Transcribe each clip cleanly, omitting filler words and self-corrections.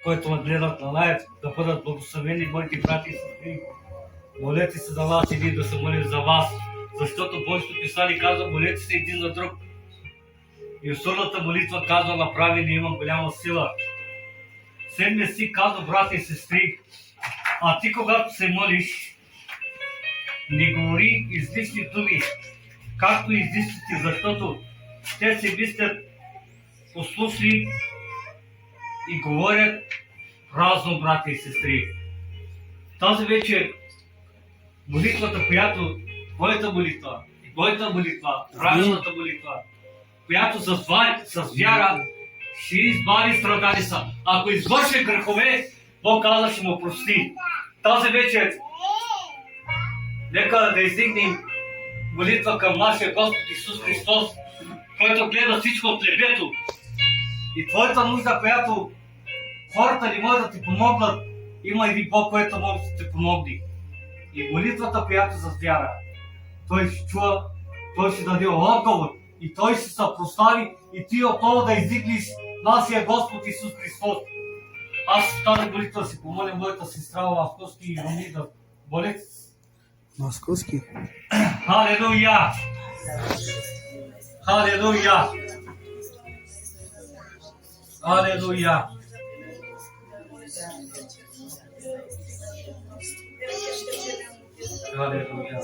които ме гледат на лайв, да бъдат благословени моите брати и сестри. Молете се за нас и ние да се молим за вас, защото Божието писание казва, молете се един за друг. И усърдната молитва казва, направи има голяма сила. Седмия си казва, брати и сестри, а ти когато се молиш, не говори излишни думи, както излишните, защото те се мислят послушни и говорят празно, брати и сестри. Тази вечер молитвата, която твоята молитва и моята молитва, правилната молитва, която с вяра ще избави страдали са. Ако извърши грехове, Бог каза, ще му прости. Тази вечер нека да издигнем молитва към нашия Господ Исус Христос, който гледа всичко от небето. И твоята нужда, която хората не могат да ти помогнат, има един Бог, който може да ти помогне. И молитвата, която с вяра, Той ще чува, Той ще даде отговор и Той ще се прослави и ти отново да издигнеш нашия Господ Исус Христос. Аз в тази молитва си помоля моята сестра Московски и Роми да молят. Московски. Халелуя! Халелуя! Халелуя! Халелуя! Халелуя!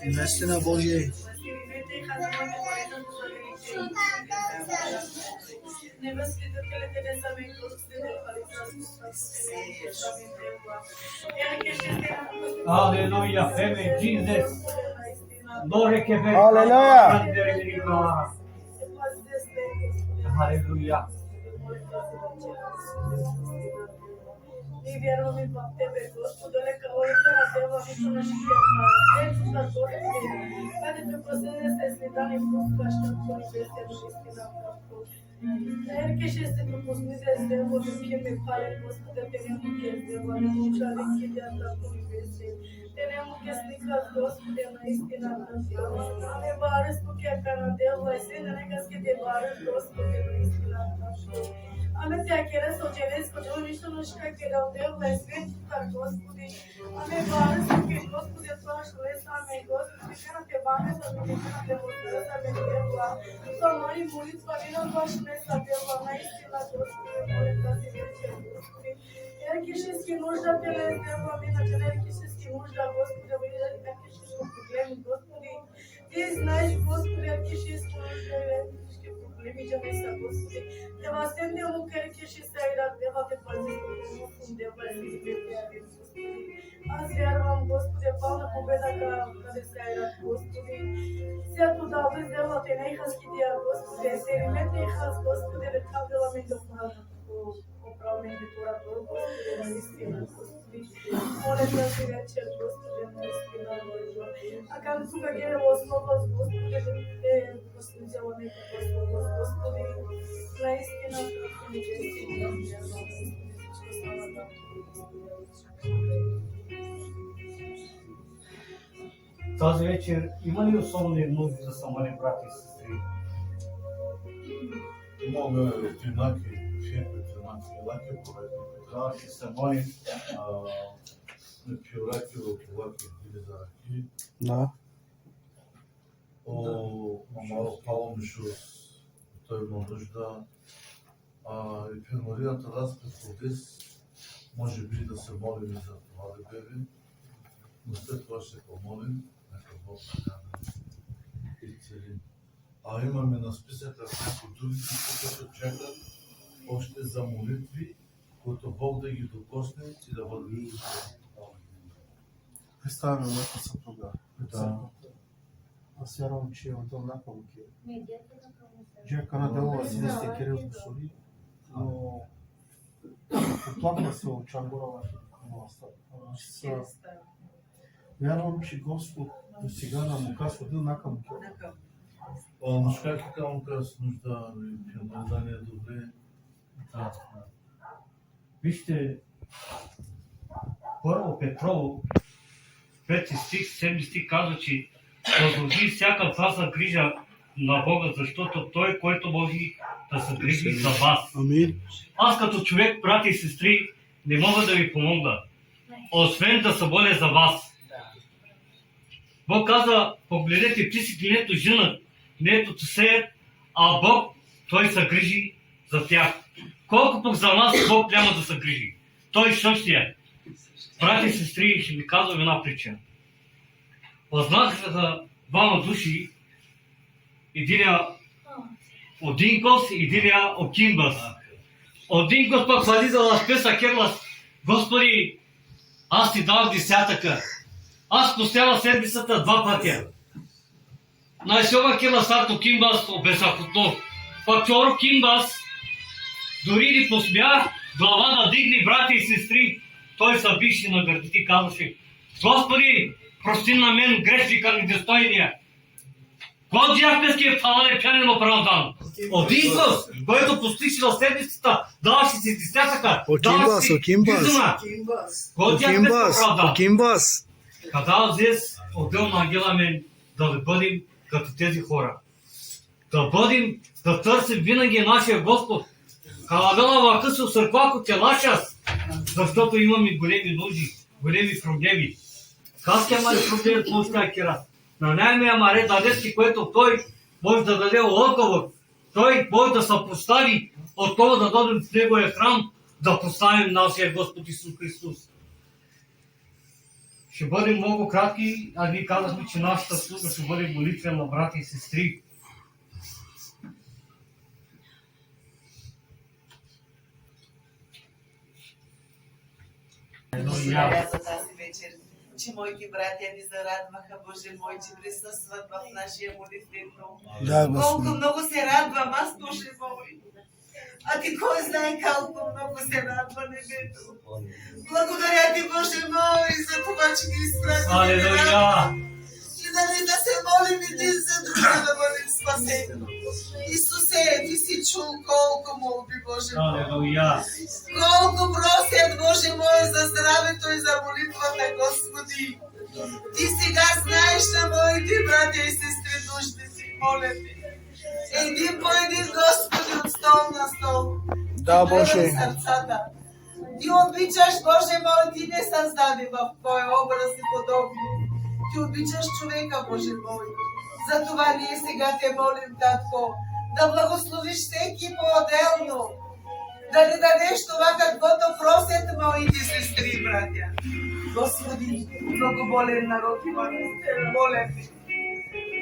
Наистина Божие. Hallelujah, Amen, Jesus. Glory to God. Hallelujah. Hallelujah. И вярваме в Тебе, Господи, нека моите на Дева Вишна Шикерна, Ето за Торите, където последните следани пускаща по небесия истина. Ерке ще се допусните с Дева, ке ме пале, Господи, Те не му ке Дева, не му чали ке дята по небесия. Те не му ке сликат, Господи, на истината. Не барес по кека на Дева, и се не нека ке Те барес, Господи, на истината. Ame te quiere sostener, porque no visto no está que era Deus, mas vem para Господи. Ame vários que Господи твоя шлеса, ame Господи, que não te vamos a mim, que não te voltarás a mim, Deus. Só mãe molitva, que não vai шлеса, Deus, na истина, Господи, молитва си вече, Господи. Еркишески нужда те не Deus, ами на еркишески нужда, Господи, вы еркишески проблеми, Господи. Ти знаеш, Господи, еркишески нужда, еркишески problemi ce ne să Господи. Te va semne o care că și să ai dat de va te face unde va să fie Господи. Аз вярвам, Господи, пълна победа къде се ai dat, Господи. Всяко да въздела те нехаски дия, Господи, се римете хас, Господи, ръка дела ми допълна управление Тората, Господи, наистина, Господи. Моля да си вечер, Господи, наистина, Божо. А към тук гере основа, Господи, Господи, взела нека Господи, Господи, наистина, Тази вечер има ли особени нужди за самани брати и сестри? Имаме ретинаки, ретинаки, лаки поредни. Трябва да се молим пиораки, локи, или за раки. Да. Мамало Пало Мишус, той има нужда. И при Марията разпред Одес, може би да се молим за това бебе, но след това ще помолим, нека Бог така да изцели. А имаме на списъка някои други, които чакат още за молитви, които Бог да ги докосне и да бъдат. Представяме моята съпруга. Да. Аз вярвам, че Антон Накъм Джека на дело си да сте Кирил Босоли, но оплаква се от Чангорова властта. Вярвам, че Господ до сега на му казва да накъм Кирил. Мъжка така му казва нужда и финализание е добре. Да. Вижте, първо Петрово, 5 стих, 7 стих казва, че възложи всяка ваша грижа на Бога, защото Той, който може да се грижи за вас. Амин. Аз като човек, брати и сестри, не мога да ви помогна, освен да се моля за вас. Бог каза, погледнете, птиците нето женат, нето сеят, а Бог, Той се грижи за тях. Колко пък за нас Бог няма да се грижи? Той същия. Брати и сестри, ще ви казвам една притча. Познах за двама души, единия Одинкос и единия Окимбас. Одинкос пък хвали за да спеса керлас. Господи, аз ти дам десятъка. Аз постяла седмицата 2 пътя. Най-сьома кела старто Кимбас обесахотно. Пак второ Кимбас дори ни посмя глава да дигни, брати и сестри. Той се бише на гърдите и казваше: Господи, прости на мен грешника недостойния. Кой дяхпески е фалане пянен оправдан? От Исус, който постигше на седмицата, даваше си десятъка, даваше си изума. Кой дяхпески оправдан? Окимбас. Когда здесь отделно ангеламе да бъдем като тези хора. Да бъдем, да търсим винаги нашия Господ. Каладела върха се църква тела час, защото имаме големи нужди, големи проблеми. Как ще мали проблеми от мъжка кира? На най-мия маре дадески, което той може да даде отговор. Той може да се постави от това да дадем в неговия храм, да поставим нашия Господ Исус Христос. Ще бъдем много кратки, а ние казахме, че нашата служба ще бъде молитвена, брати и сестри. Благодаря за тази вечер, че моите братя ни зарадваха, Боже мой, че присъстват в нашия молитвен дом. Колко много се радвам аз, Боже мой. А ти кой знае колко много се радва небето. Благодаря ти, Боже мой, за това, че ни изпрати. Алелуя! И да се молим един за друга да бъдем спасени. Исусе, ти си чул колко молби, Боже мой. Алелуя! Колко просят, Боже мой, за здравето и за молитвата, Господи. Ти сега знаеш на моите братя и сестри нуждите, моля ти. Един по един, Господи, от стол на стол. Да, Боже. Сърцата. Ти обичаш, Боже мой, ти не създаде в Твоя образ и подобие. Ти обичаш човека, Боже мой. Затова ние сега те молим, Татко, да благословиш всеки по-отделно. Да ни дадеш това, каквото просят моите сестри, братя. Господи, много болен народ имаме. Моля ти.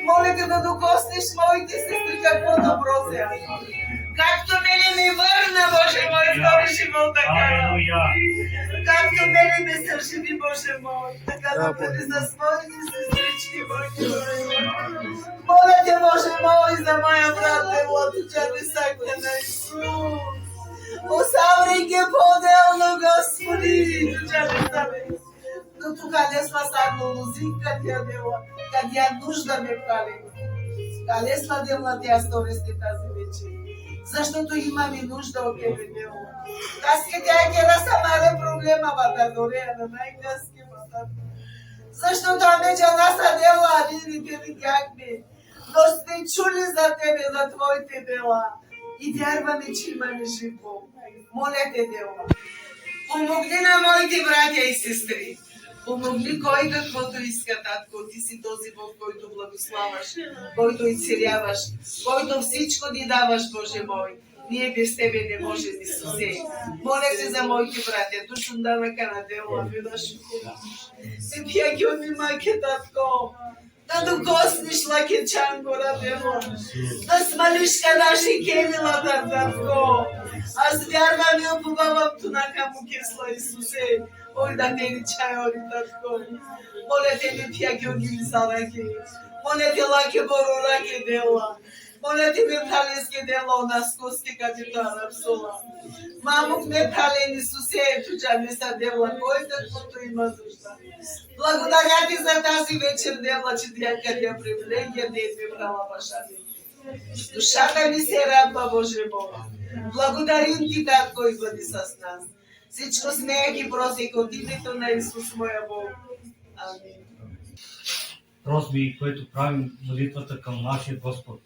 Моля те да докоснеш моите сестри, каквото просят. Както мене ми върна, Боже мой, втори живот да кара. Както мене ме съживи, Боже мой, така да бъде за своите сестрички, моите братя. Моля те, Боже мой, за моя брат, делото, че не сакне на Исус. Оставяй ги по-отделно, Господи, че не стане. Но тук не сме само музика, тя дела, къде я нужда ме прави. Але сме дела тя сторести тази вечер. Защото имаме нужда от тебе, Дело. Таски тя е кера самаре проблема, бата, дорея на най-къски, бата. Защото амеча наса дела, а ние не те видяхме. Но сте чули за тебе, за твоите дела. И вярваме, че имаме живо. Моля те, Дело. Помогни на моите братя и сестри. Помогни кой каквото иска, Татко. Ти си този Бог, който благославаш, който изцеляваш, който всичко ни даваш, Боже мой. Ние без Тебе не можем, Исусе. Моля те за моите братя. Душун да накана дела, видаш. Те пия ги онимаке, Татко. Да докоснеш лаке чангора, Дело. Да смалиш наши кемилата, Татко. Аз вярвам и опубавам тунака му кисла, Исусе. Ой, да не речай, ой, Татко. Моля те ми пия ги огилисалаке. Моля те лаке борораке дела. Моля те ми пралеске дела у нас коске капитана псола. Мамук ме прален Исусе, туджа не са дела, кой каквото има нужда. Благодаря ти за тази вечер, дела, че тя привилегия да ме прала башата. Душата ми се радва, Боже Бог. Благодарим ти, Татко, и бъди с нас. Всичко смея ги просих от името на Исус, моя Бог. Амин. просби, което правим молитвата към нашия Господ.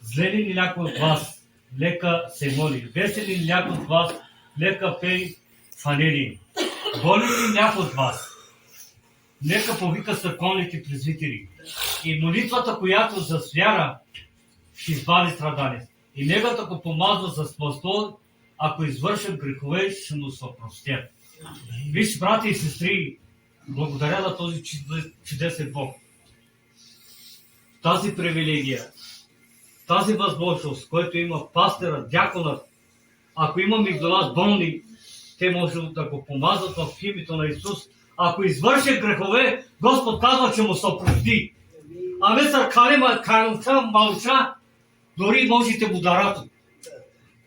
Зле ли някой от вас, нека се моли. Весели ли някой от вас, нека пей фанери. Боли ли някой от вас, нека повика църковните презвитери. И молитвата, която за вяра, ще избави страдание. И неговата го помазва за смъсто, ако извършат грехове, ще му се опростят. Виж, брати и сестри, благодаря на този чудесен Бог. Тази привилегия, тази възможност, която има пастора, дяконът, ако имаме до нас болни, те може да го помазват в името на Исус. Ако извърши грехове, Господ казва, че му се опрости. А мистер Калимча, мълча, дори можете му дарати.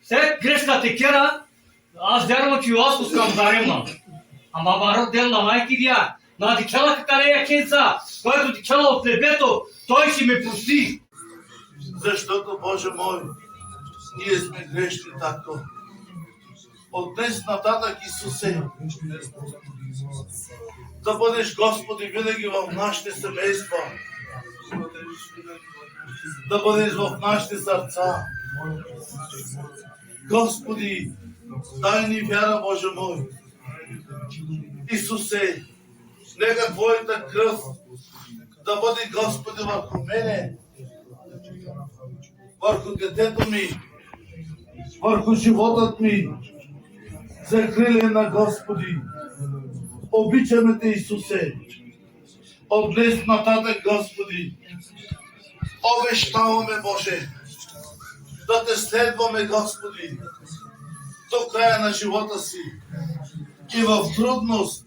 Все грешка те кера, аз вярвам, че аз го скам дарема. Ама барът ден на майки вия, на дичала какарея кенца, който дичала от небето, той ще ме прости. Защото, Боже мой, ние сме грешни, татко. От днес нататък, Исусе, да бъдеш, Господи, винаги в нашите семейства, да бъдеш в нашите сърца. Господи, дай ни вяра, Боже мой. Исусе, нека Твоята кръв да бъде, Господи, върху мене, върху детето ми, върху животът ми, закрилие на Господи. Обичаме Те, Исусе. От днес нататък, Господи, обещаваме, Боже, да Те следваме, Господи, до края на живота си. И в трудност,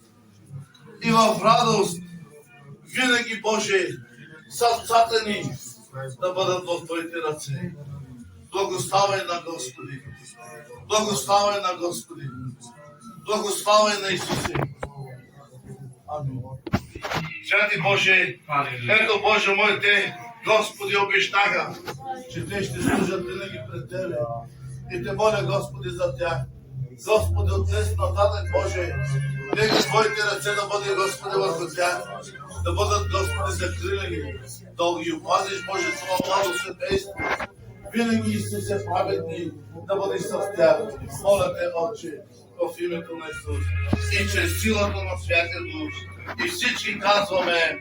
и в радост, винаги, Боже, сърцата ни да бъдат в Твоите ръце. Благославяй на Господи. Благославяй на Господи. Благославяй на Исусе. Амин. Святи Боже, ето, Боже мой, Те, Господи, обещаха, че Те ще служат винаги пред Тебе. И Те моля, Господи, за тях. Господи, от днес нататък, Боже, нека Твоите ръце да бъде, Господи, върху тях, да бъдат, Господи, закрилени, да ги опазиш, Боже, това младо семейство. Винаги, Исусе, праведни, да бъдеш с тях. Моля Те, Отче, в името на Исус и чрез силата на Святия Дух. И всички казваме